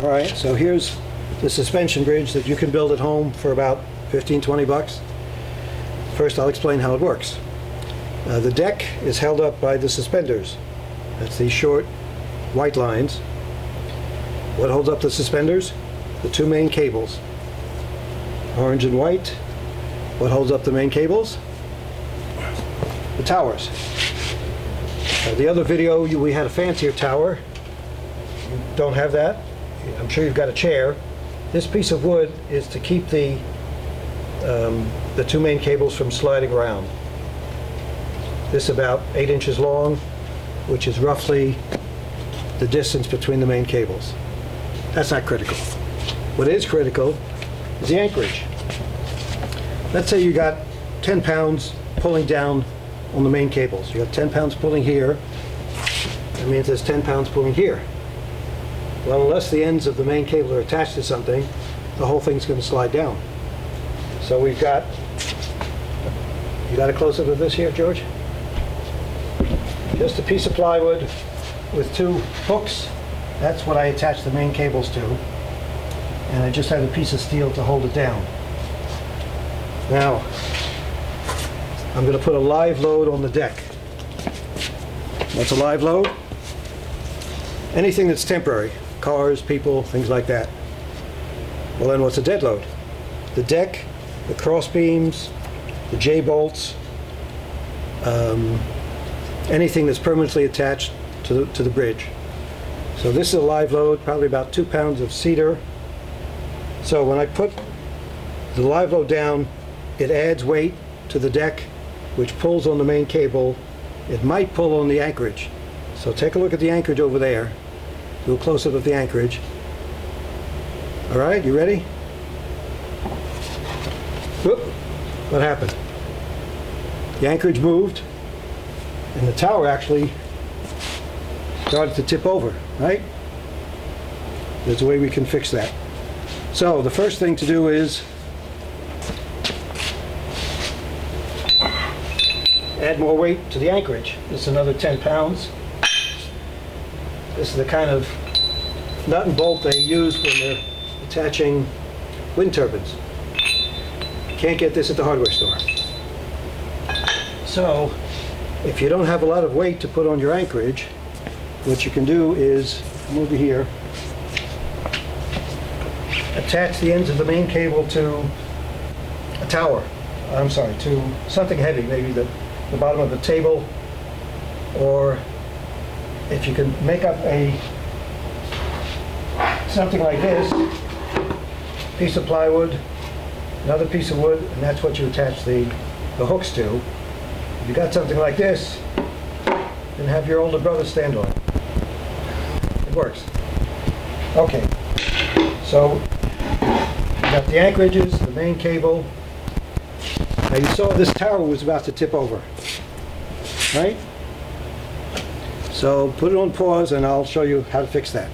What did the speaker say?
All right, so here's the suspension bridge that you can build at home for about 15-20 bucks. First, I'll explain how it works. The deck is held up by the suspenders. That's these short white lines. What holds up the suspenders? The two main cables, orange and white. What holds up the main cables? The towers. The other video, we had a fancier tower. You don't have that. I'm sure you've got a chair. This piece of wood is to keep the two main cables from sliding around. This is about 8 inches long, which is roughly the distance between the main cables. That's not critical. What is critical is the anchorage. Let's say you got 10 pounds pulling down on the main cables. You got 10 pounds pulling here. That means there's 10 pounds pulling here. Well, unless the ends of the main cable are attached to something, the whole thing's going to slide down. So we've got, you got a close-up of this here, George? Just a piece of plywood with two hooks. That's what I attach the main cables to. And I just have a piece of steel to hold it down. Now, I'm going to put a live load on the deck. What's a live load? Anything that's temporary. Cars, people, things like that. Well, then what's a dead load? The deck, the cross beams, the J-bolts, anything that's permanently attached to the bridge. So this is a live load, probably about 2 pounds of cedar. So when I put the live load down, it adds weight to the deck, which pulls on the main cable. It might pull on the anchorage. So take a look at the anchorage over there. Do a close-up of the anchorage. All right, you ready? Whoop. What happened? The anchorage moved, and the tower actually started to tip over, right? There's a way we can fix that. So the first thing to do is add more weight to the anchorage. This is another 10 pounds. This is the kind of nut and bolt they use when they're attaching wind turbines. You can't get this at the hardware store. So if you don't have a lot of weight to put on your anchorage, what you can do is come over here, attach the ends of the main cable to a tower. I'm sorry, to something heavy, maybe the bottom of a table, or if you can make up something like this, piece of plywood, another piece of wood, and that's what you attach the hooks to. If you got something like this, then have your older brother stand on it. It works. Okay, so you got the anchorages, the main cable. Now you saw this tower was about to tip over, right? So put it on pause and I'll show you how to fix that.